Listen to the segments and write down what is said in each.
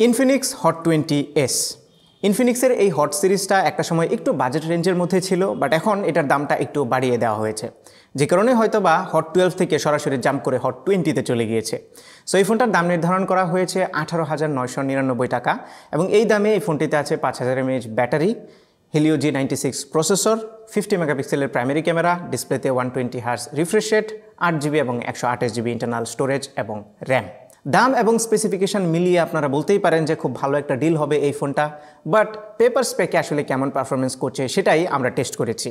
Infinix Hot 20s ইনফিনিক্সের এই hot সিরিজটা একটা সময় একটু বাজেট রেঞ্জের মধ্যে ছিল, বাট এখন এটার দামটা একটু বাড়িয়ে দেওয়া হয়েছে, যে কারণে হয়তোবা হট 12 থেকে সরাসরি জাম্প করে হট 20-তে চলে গিয়েছে। সো এই ফোনটার দাম নির্ধারণ করা হয়েছে 18,999 টাকা এবং এই দামে এই ফোনটিতে আছে 5000 mAh battery, Helio G96 processor, 50 মেগাপিক্সেলের প্রাইমারি ক্যামেরা, ডিসপ্লেতে 120 Hz রিফ্রেশ রেট, 8GB এবং 128GB ইন্টারনাল স্টোরেজ এবং র্যাম। দাম এবং স্পেসিফিকেশন মিলিয়ে আপনারা বলতেই পারেন যে খুব ভালো একটা ডিল হবে এই ফোনটা, বাট পেপার স্পেকে আসলে কেমন পারফরমেন্স করছে সেটাই আমরা টেস্ট করেছি।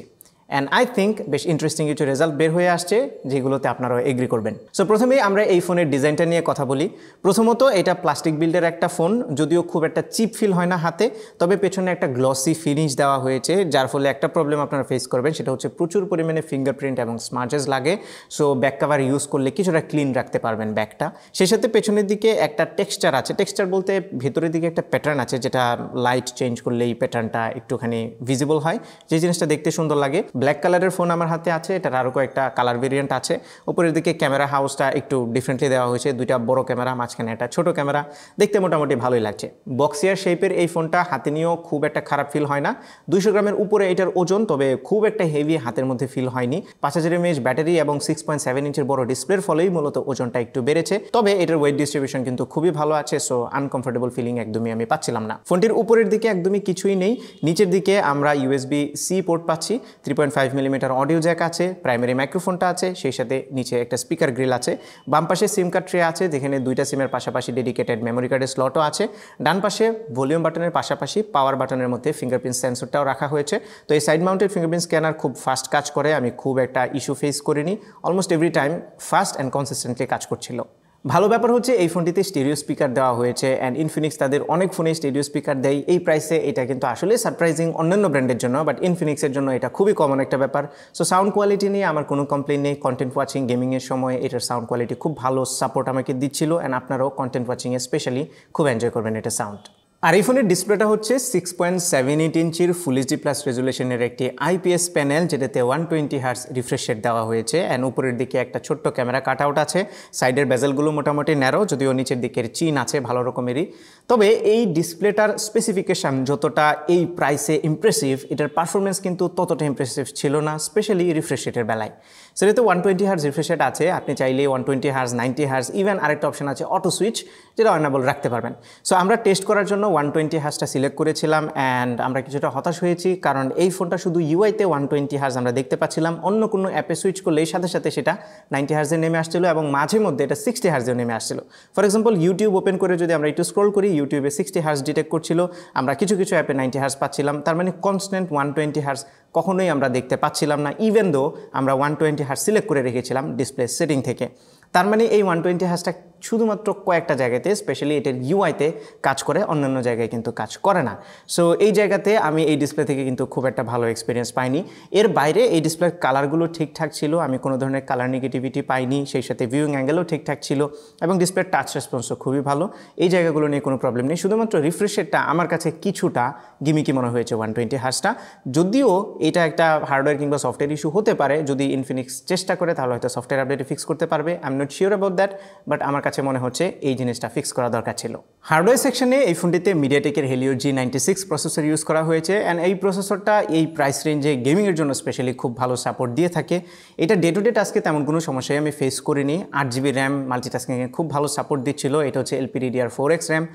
অ্যান্ড আই থিঙ্ক বেশ ইন্টারেস্টিং কিছু রেজাল্ট বের হয়ে আসছে যেগুলোতে আপনারাও এগ্রি করবেন। সো প্রথমেই আমরা এই ফোনের ডিজাইনটা নিয়ে কথা বলি। প্রথমত এটা প্লাস্টিক বিল্ডের একটা ফোন, যদিও খুব একটা চিপ ফিল হয় না হাতে, তবে পেছনে একটা গ্লসি ফিনিশ দেওয়া হয়েছে, যার ফলে একটা প্রবলেম আপনারা ফেস করবেন, সেটা হচ্ছে প্রচুর পরিমাণে ফিঙ্গারপ্রিন্ট এবং স্মার্চেস লাগে। সো ব্যাক কাভার ইউজ করলে কিছুটা ক্লিন রাখতে পারবেন ব্যাকটা। সেই সাথে পেছনের দিকে একটা টেক্সচার আছে, টেক্সচার বলতে ভেতরের দিকে একটা প্যাটার্ন আছে, যেটা লাইট চেঞ্জ করলে এই প্যাটার্নটা একটুখানি ভিজিবল হয়, যে জিনিসটা দেখতে সুন্দর লাগে। ব্ল্যাক কালারের ফোন আমার হাতে আছে, এটার আরও কয়েকটা কালার ভেরিয়েন্ট আছে। উপরের দিকে ক্যামেরা হাউসটা একটু ডিফারেন্টলি দেওয়া হয়েছে, দুইটা বড় ক্যামেরা, মাঝখানে একটা ছোট ক্যামেরা, দেখতে মোটামুটি ভালোই লাগছে। বক্সিয়ার শেপের এই ফোনটা হাতে নিয়েও খুব একটা খারাপ ফিল হয় না। 200 গ্রামের উপরে এটার ওজন, তবে খুব একটা হেভি হাতের মধ্যে ফিল হয়নি। 5000 mAh ব্যাটারি এবং 6.7 ইঞ্চের বড় ডিসপ্লের ফলেই মূলত ওজনটা একটু বেড়েছে, তবে এটার ওয়েট ডিস্ট্রিবিউশন কিন্তু খুবই ভালো আছে। সো আনকমফোর্টেবল ফিলিং একদমই আমি পাচ্ছিলাম না। ফোনটির উপরের দিকে একদমই কিছুই নেই, নিচের দিকে আমরা USB-C পোর্ট পাচ্ছি, 3.5mm অডিও জ্যাক আছে, প্রাইমারি মাইক্রোফোনটা আছে, সেই সাথে নিচে একটা স্পিকার গ্রিল আছে। বাম পাশে সিম কার্ড ট্রে আছে, যেখানে দুইটা সিমের পাশাপাশি ডেডিকেটেড মেমোরি কার্ডের স্লটও আছে। ডান পাশে ভলিউম বাটনের পাশাপাশি পাওয়ার বাটনের মধ্যে ফিঙ্গারপ্রিন্ট সেন্সরটাও রাখা হয়েছে। তো এই সাইড মাউন্টেড ফিঙ্গারপ্রিন্ট স্ক্যানার খুব ফাস্ট কাজ করে, আমি খুব একটা ইস্যু ফেস করিনি, almost every time fast and consistently কাজ করছিল। ভালো ব্যাপার হচ্ছে এই ফোনটিতে স্টেরিও স্পিকার দেওয়া হয়েছে, অ্যান্ড ইনফিনিক্স তাদের অনেক ফোনে স্টেরিও স্পিকার দেয় এই প্রাইসে। এটা কিন্তু আসলে সারপ্রাইজিং অন্যান্য ব্র্যান্ডের জন্য, বাট ইনফিনিক্সের জন্য এটা খুবই কমন একটা ব্যাপার। সো সাউন্ড কোয়ালিটি নিয়ে আমার কোনো কমপ্লেন নেই। কন্টেন্ট ওয়াচিং গেমিংয়ের সময় এটার সাউন্ড কোয়ালিটি খুব ভালো সাপোর্ট আমাকে দিচ্ছিল, অ্যান্ড আপনারাও কন্টেন্ট ওয়াচিংয়ে স্পেশালি খুব এনজয় করবেন এটা সাউন্ড। আর এই ফোনের ডিসপ্লেটা হচ্ছে 6.78 ইঞ্চির ফুল এইচডি প্লাস রেজুলেশনের একটি IPS প্যানেল, যেটাতে 120 Hz রিফ্রেশ রেট দেওয়া হয়েছে, অ্যান্ড উপরের দিকে একটা ছোট্ট ক্যামেরা কাট আউট আছে। সাইডের বেজেলগুলো মোটামুটি ন্যারো, যদিও নিচের দিকের চিন আছে ভালো রকমেরই। তবে এই ডিসপ্লেটার স্পেসিফিকেশান যতটা এই প্রাইসে ইমপ্রেসিভ, এটার পারফরমেন্স কিন্তু ততটা ইমপ্রেসিভ ছিল না, স্পেশালি রিফ্রেশ রেটের বেলায়। সেটাতে 120 Hz রিফ্রেশ রেট আছে, আপনি চাইলে 120 Hz, 90 Hz, ইভেন আরেকটা অপশন আছে অটো সুইচ, যেটা অনেবল রাখতে পারবেন। সো আমরা টেস্ট করার জন্য 120 Hzটা সিলেক্ট করেছিলাম, অ্যান্ড আমরা কিছুটা হতাশ হয়েছি, কারণ এই ফোনটা শুধু ইউআইতে 120 Hz আমরা দেখতে পাচ্ছিলাম, অন্য কোনো অ্যাপে সুইচ করলে সাথে সাথে সেটা 90 Hz নেমে আসছিল, এবং মাঝে মধ্যে এটা 60 Hz নেমে আসছিল। ফর এক্সাম্পল ইউটিউব ওপেন করে যদি আমরা একটু স্ক্রল করি, ইউটিউবে 60 Hz ডিটেক্ট করছিল, আমরা কিছু কিছু অ্যাপে 90 Hz পাচ্ছিলাম। তার মানে কনস্ট্যান্ট 120 Hz কখনোই আমরা দেখতে পাচ্ছিলাম না, ইভেন দো আমরা 120 Hz সিলেক্ট করে রেখেছিলাম ডিসপ্লে সেটিং থেকে। তার মানে এই 120 Hzটা শুধুমাত্র কয়েকটা জায়গাতে, স্পেশালি এটার ইউআইতে কাজ করে, অন্যান্য জায়গায় কিন্তু কাজ করে না। সো এই জায়গাতে আমি এই ডিসপ্লে থেকে কিন্তু খুব একটা ভালো এক্সপিরিয়েন্স পাইনি। এর বাইরে এই ডিসপ্লের কালারগুলো ঠিকঠাক ছিল, আমি কোনো ধরনের কালার নেগেটিভিটি পাইনি, সেই সাথে ভিউইং অ্যাঙ্গেলও ঠিকঠাক ছিল, এবং ডিসপ্লের টাচ রেসপন্সও খুবই ভালো। এই জায়গাগুলো নিয়ে কোনো প্রবলেম নেই, শুধুমাত্র রিফ্রেশ রেটটা আমার কাছে কিছুটা গিমিকি মনে হয়েছে 120 Hzটা। যদিও এটা একটা হার্ডওয়্যার কিংবা সফটওয়্যার ইস্যু হতে পারে, যদি ইনফিনিক্স চেষ্টা করে তাহলে হয়তো সফটওয়্যার আপডেটে ফিক্স করতে পারবে, I am not sure about that, but আমার কাছে মনে হচ্ছে এই জিনিসটা ফিক্স করা দরকার ছিল। হার্ডওয়্যার সেকশনে এই ফোনটিতে মিডিয়াটেকের Helio G96 প্রসেসর ইউজ করা হয়েছে, অ্যান্ড এই প্রসেসরটা এই প্রাইস রেঞ্জে গেমিংয়ের জন্য স্পেশালি খুব ভালো সাপোর্ট দিয়ে থাকে। এটা ডে টু ডে টাস্কে তেমন কোনো সমস্যাই আমি ফেস করিনি। 8GB র্যাম মাল্টিটাস্কিংয়ে খুব ভালো সাপোর্ট দিচ্ছিল। এটা হচ্ছে LPDDR4X র্যাম,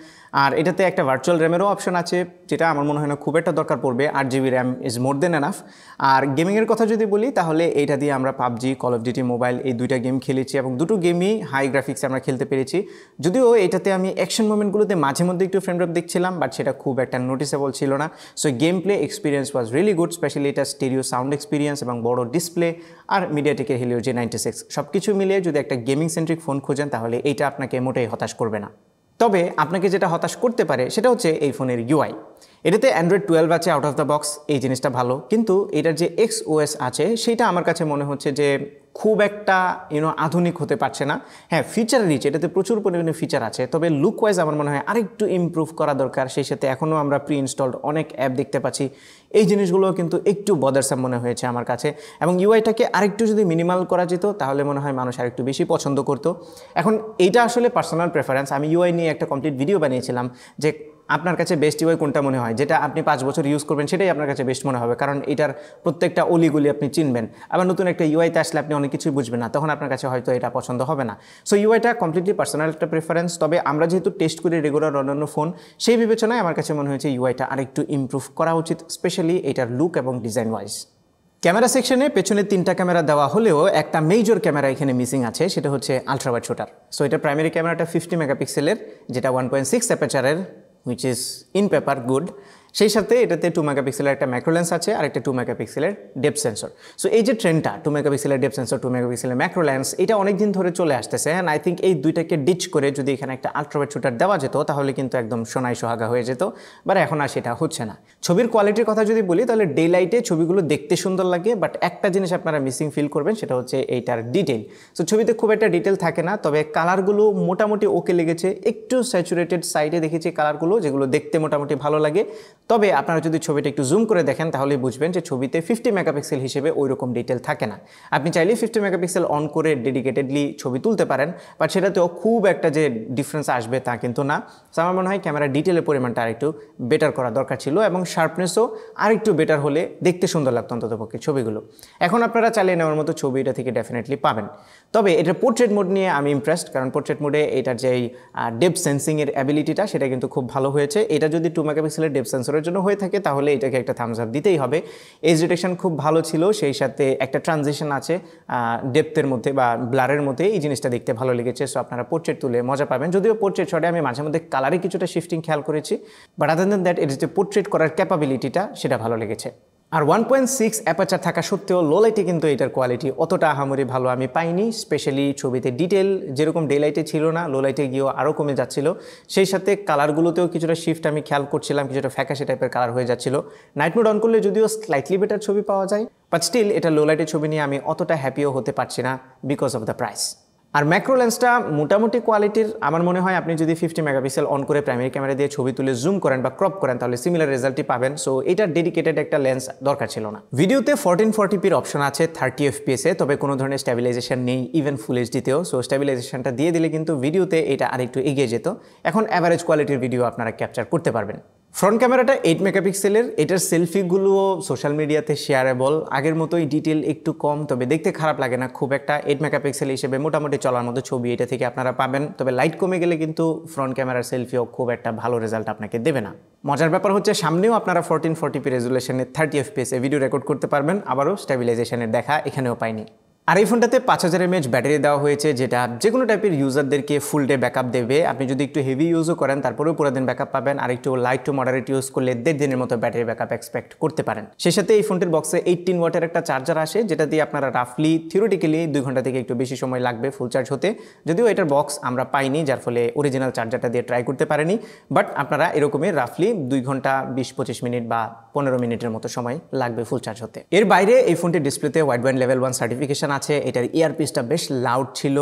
আর এটাতে একটা ভার্চুয়াল র্যামেরও অপশন আছে, যেটা আমার মনে হয় না খুব একটা দরকার পড়বে। 8GB RAM is more than enough. আর গেমিংয়ের কথা যদি বলি, তাহলে এইটা দিয়ে আমরা PUBG, call of duty mobile এই দুইটা গেম খেলেছি, এবং দুটো গেমই হাই গ্রাফিক্সে আমরা খেলতে পেরেছি। যদিও এটাতে আমি অ্যাকশন মোমেন্টগুলোতে মাঝে মধ্যে একটু ফ্রেম ড্রপ দেখছিলাম, বাট সেটা খুব একটা নোটিসেবল ছিল না। So game play experience was really good, specially এটা স্টেরিও সাউন্ড এক্সপিরিয়েন্স এবং বড় ডিসপ্লে আর মিডিয়াটেকের Helio G96 সব কিছু মিলিয়ে যদি একটা গেমিং সেন্ট্রিক ফোন খোঁজেন, তাহলে এইটা আপনাকে মোটেই হতাশ করবে না। তবে আপনাকে যেটা হতাশ করতে পারে সেটা হচ্ছে এই ফোনের ইউআই। এটাতে Android 12 আছে আউট অফ দ্য বক্স, এই জিনিসটা ভালো, কিন্তু এটার যে XOS আছে সেটা আমার কাছে মনে হচ্ছে যে খুব একটা আধুনিক হতে পারছে না। হ্যাঁ, ফিচার রিচ, এটাতে প্রচুর পরিমাণে ফিচার আছে, তবে লুক ওয়াইজ আমার মনে হয় আরেকটু ইমপ্রুভ করা দরকার। সেই সাথে এখনও আমরা প্রি ইনস্টলড অনেক অ্যাপ দেখতে পাচ্ছি, এই জিনিসগুলো কিন্তু একটু বদারসাম মনে হয়েছে আমার কাছে। এবং ইউআইটাকে আরেকটু যদি মিনিমাল করা যেত তাহলে মনে হয় মানুষ আরেকটু বেশি পছন্দ করতো। এখন এইটা আসলে পার্সোনাল প্রেফারেন্স। আমি ইউআই নিয়ে একটা কমপ্লিট ভিডিও বানিয়েছিলাম যে আপনার কাছে বেস্ট ইউআই কোনটা মনে হয়, যেটা আপনি 5 বছর ইউজ করবেন সেটাই আপনার কাছে বেস্ট মনে হবে, কারণ এটার প্রত্যেকটা অলিগুলি আপনি চিনবেন। আবার নতুন একটা ইউআইতে আসলে আপনি অনেক কিছুই বুঝবেন না, তখন আপনার কাছে হয়তো এটা পছন্দ হবে না। সো ইউআইটা কমপ্লিটলি পার্সোনাল একটা প্রেফারেন্স। তবে আমরা যেহেতু টেস্ট করি রেগুলার অন্যান্য ফোন, সেই বিবেচনায় আমার কাছে মনে হয়েছে ইউআইটা আরেকটু ইমপ্রুভ করা উচিত, স্পেশালি এটার লুক এবং ডিজাইন ওয়াইজ। ক্যামেরা সেকশনে পেছনে 3টা ক্যামেরা দেওয়া হলেও একটা মেজর ক্যামেরা এখানে মিসিং আছে, সেটা হচ্ছে আলট্রাওয়াইড শুটার। সো এটা প্রাইমারি ক্যামেরাটা 50 মেগাপিক্সেলের, যেটা 1.6 অ্যাপারচারের, which is in paper good. সেই সাথে এটাতে 2 মেগাপিক্সেলের একটা ম্যাক্রো লেন্স আছে আর একটা 2 মেগাপিক্সেলের ডেপথ সেন্সর। সো এই যে ট্রেন্ডটা 2 মেগাপিক্সেলের ডেপথ সেন্সর, 2 মেগাপিক্সেলের ম্যাক্রো লেন্স, এটা অনেক দিন ধরে চলে আসতেছে। অ্যান্ড আই থিঙ্ক এই দুইটাকে ডিচ করে যদি এখানে একটা আলট্রাওয়াইড শুটার দেওয়া যেত তাহলে কিন্তু একদম সোনাই সোহাগা হয়ে যেত, বাট এখন আর সেটা হচ্ছে না। ছবির কোয়ালিটির কথা যদি বলি তাহলে ডে লাইটে ছবিগুলো দেখতে সুন্দর লাগে, বাট একটা জিনিস আপনারা মিসিং ফিল করবেন, সেটা হচ্ছে এইটার ডিটেল। সো ছবিতে খুব একটা ডিটেল থাকে না, তবে কালারগুলো মোটামুটি ওকে লেগেছে। একটু স্যাচুরেটেড সাইডে দেখেছি কালারগুলো, যেগুলো দেখতে মোটামুটি ভালো লাগে। তবে আপনারা যদি ছবিটা একটু জুম করে দেখেন তাহলেই বুঝবেন যে ছবিতে 50 মেগাপিক্সেল হিসেবে ওই রকম ডিটেল থাকে না। আপনি চাইলেই 50 মেগাপিক্সেল অন করে ডেডিকেটেডলি ছবি তুলতে পারেন, বাট সেটাতেও খুব একটা যে ডিফারেন্স আসবে তা কিন্তু না। সো আমার মনে হয় ক্যামেরা ডিটেলের পরিমাণটা আরেকটু বেটার করা দরকার ছিল, এবং শার্পনেসও আরেকটু বেটার হলে দেখতে সুন্দর লাগতো অন্ততপক্ষে ছবিগুলো। এখন আপনারা চালিয়ে নেওয়ার মতো ছবি এটা থেকে ডেফিনেটলি পাবেন। তবে এটার পোর্ট্রেট মোড নিয়ে আমি ইমপ্রেসড, কারণ পোর্ট্রেট মোডে এটার যে ডেপথ সেন্সিংয়ের অ্যাবিলিটিটা সেটা কিন্তু খুব ভালো হয়েছে। এটা যদি 2 মেগাপিক্সেলের ডেপথ সেন্সরের জন্য হয়ে থাকে তাহলে এটাকে একটা থামস আপ দিতেই হবে। এজ ডিটেকশন খুব ভালো ছিল, সেই সাথে একটা ট্রানজিশন আছে ডেপথের মধ্যে বা ব্লারের মধ্যে, এই জিনিসটা দেখতে ভালো লেগেছে। সো আপনারা পোর্ট্রেট তুলে মজা পাবেন। যদিও পোর্ট্রেট শটে আমি মাঝে মধ্যে কালারে কিছুটা শিফটিং খেয়াল করেছি, বাট আদার দ্যান দ্যাট এর যে পোর্ট্রেট করার ক্যাপাবিলিটিটা সেটা ভালো লেগেছে। আর 1.6 অ্যাপারচার থাকা সত্ত্বেও লো লাইটে কিন্তু এটার কোয়ালিটি অতটা আহামরি ভালো আমি পাইনি। স্পেশালি ছবিতে ডিটেল যেরকম ডে লাইটে ছিল না, লো লাইটে গিয়েও আরও কমে যাচ্ছিল। সেই সাথে কালারগুলোতেও কিছুটা শিফট আমি খেয়াল করছিলাম, কিছুটা ফ্যাকাশে টাইপের কালার হয়ে যাচ্ছিল। নাইট মোড অন করলে যদিও স্লাইটলি বেটার ছবি পাওয়া যায়, বাট স্টিল এটা লো লাইটের ছবি নিয়ে আমি অতটা হ্যাপিও হতে পারছি না বিকজ অফ দ্য প্রাইস। আর ম্যাক্রো লেন্সটা মোটামুটি কোয়ালিটির। আমার মনে হয় আপনি যদি 50 মেগাপিক্সেল অন করে প্রাইমারি ক্যামেরা দিয়ে ছবি তুলে জুম করেন বা ক্রপ করেন তাহলে সিমিলার রেজাল্টই পাবেন। সো এটার ডেডিকেটেড একটা লেন্স দরকার ছিল না। ভিডিওতে 1440pর অপশন আছে 30 fps-এ, তবে কোনো ধরনের স্ট্যাবিলাইজেশন নেই ইভেন ফুল এইচডিতেও। সো স্ট্যাবিলাইজেশনটা দিয়ে দিলে কিন্তু ভিডিওতে এটা আরেকটু এগিয়ে যেত। এখন অ্যাভারেজ কোয়ালিটির ভিডিও আপনারা ক্যাপচার করতে পারবেন। ফ্রন্ট ক্যামেরাটা 8 মেগাপিক্সেলের, এটার সেলফিগুলোও সোশ্যাল মিডিয়াতে শেয়ারেবল। আগের মতোই ডিটেল একটু কম, তবে দেখতে খারাপ লাগে না খুব একটা। 8 মেগাপিক্সেল হিসেবে মোটামুটি চলার মতো ছবি এটা থেকে আপনারা পাবেন। তবে লাইট কমে গেলে কিন্তু ফ্রন্ট ক্যামেরার সেলফিও খুব একটা ভালো রেজাল্ট আপনাকে দেবে না। মজার ব্যাপার হচ্ছে সামনেও আপনারা 1440p রেজুলেশনে 30 fps-এ ভিডিও রেকর্ড করতে পারবেন, আবারও স্ট্যাবিলাইজেশনের দেখা এখানেও পাইনি। আর এই ফোনটাতে 5000 mAh ব্যাটারি দেওয়া হয়েছে, যেটা যে কোনো টাইপের ইউজারদেরকে ফুল ডে ব্যাকআপ দেবে। আপনি যদি একটু হেভি ইউজও করেন তারপরেও পুরো দিন ব্যাকআপ পাবেন, আর একটু লাইট টু মডারেট ইউজ করলে 1.5 দিনের মতো ব্যাটারি ব্যাকআপ এক্সপেক্ট করতে পারেন। সেই সাথে এই ফোনটির বক্সে 18 ওয়াটের একটা চার্জার আসে, যেটা দিয়ে আপনারা রাফলি থিওরিটিক্যালি 2 ঘন্টা থেকে একটু বেশি সময় লাগবে ফুল চার্জ হতে। যদিও এটার বক্স আমরা পাইনি, যার ফলে অরিজিনাল চার্জারটা দিয়ে ট্রাই করতে পারিনি, বাট আপনারা এরকমই রাফলি 2 ঘন্টা 20-25 মিনিট বা 15 মিনিটের মতো সময় লাগবে ফুল চার্জ হতে। এর বাইরে এই ফোনটির ডিসপ্লেতে ওয়াইড ব্যান্ড লেভেল 1 সার্টিফিকেশন আছে। এটার পিসটা বেশ লাউড ছিল,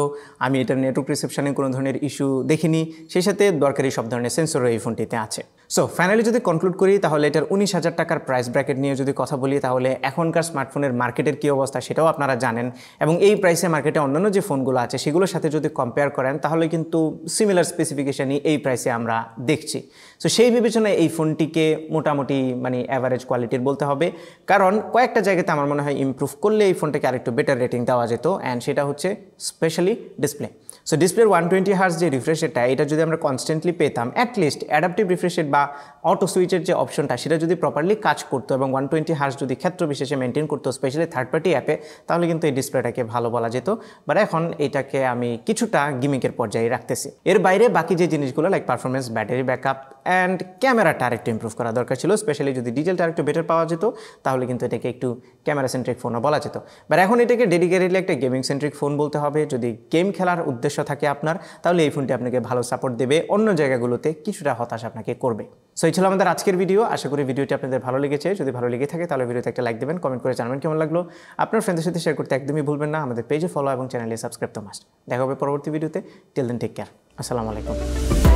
আমি এটার নেটওয়ার্ক রিসেপশনে কোনো ধরনের ইস্যু দেখিনি। সেই সাথে দরকারি সব ধরনের সেন্সরও এই ফোনটিতে আছে। সো ফাইনালি যদি কনক্লুড করি তাহলে এটার 19,000 টাকার প্রাইস ব্র্যাকেট নিয়ে যদি কথা বলি তাহলে এখনকার স্মার্টফোনের মার্কেটের কী অবস্থা সেটাও আপনারা জানেন, এবং এই প্রাইসে মার্কেটে অন্যান্য যে ফোনগুলো আছে সেগুলোর সাথে যদি কম্পেয়ার করেন তাহলে কিন্তু সিমিলার স্পেসিফিকেশনই এই প্রাইসে আমরা দেখছি। সো সেই বিবেচনায় এই ফোনটিকে মোটামুটি মানে অ্যাভারেজ কোয়ালিটির বলতে হবে, কারণ কয়েকটা জায়গাতে আমার মনে হয় ইমপ্রুভ করলে এই ফোনটাকে আরেকটু বেটার রেটিং দেওয়া যেত, অ্যান্ড সেটা হচ্ছে স্পেশালি ডিসপ্লে। সো ডিসপ্লের 120 হার্জ যে রিফ্রেশ রেটটা, এটা যদি আমরা কনস্ট্যান্টলি পেতাম, অ্যাটলিস্ট অ্যাডাপটিভ রিফ্রেশ রেট বা অটো সুইচের যে অপশনটা সেটা যদি প্রপারলি কাজ করতো এবং 120 হার্জ যদি ক্ষেত্র বিশেষে মেনটেন করতো স্পেশালি থার্ড পার্টি অ্যাপে, তাহলে কিন্তু এই ডিসপ্লেটাকে ভালো বলা যেত। বাট এখন এটাকে আমি কিছুটা গিমিকের পর্যায়ে রাখতেছি। এর বাইরে বাকি যে জিনিসগুলো like performance, battery backup, and ক্যামেরাটা আরেকটু ইমপ্রুভ করা দরকার ছিল, স্পেশালি যদি ডিটেলটা আরেকটু বেটার পাওয়া যেত তাহলে কিন্তু এটাকে একটু ক্যামেরা সেন্ট্রিক ফোনও বলা যেত। বাট এখন এটাকে ডেডিকেটেডলি একটা গেমিং সেন্ট্রিক ফোন বলতে হবে। যদি গেম খেলার উদ্দেশ্য থাকে আপনার, তাহলে এই ফোনটি আপনাকে ভালো সাপোর্ট দেবে, অন্য জায়গাগুলোতে কিছুটা হতাশ আপনাকে করবে। সো এই ছিল আমাদের আজকের ভিডিও। আশা করি ভিডিওটি আপনাদের ভালো লেগেছে। যদি ভালো লেগে থাকে তাহলে ভিডিওতে একটা লাইক দেবেন, কমেন্ট করে জানাবেন কেমন লাগলো। আপনার ফ্রেন্ডদের সাথে শেয়ার করতে একদমই ভুলবেন না। আমাদের পেজে ফলো এবং চ্যানেলে সাবস্ক্রাইব তো মাস্ট। দেখা হবে পরবর্তী ভিডিওতে। Till then take care. আসসালামু আলাইকুম।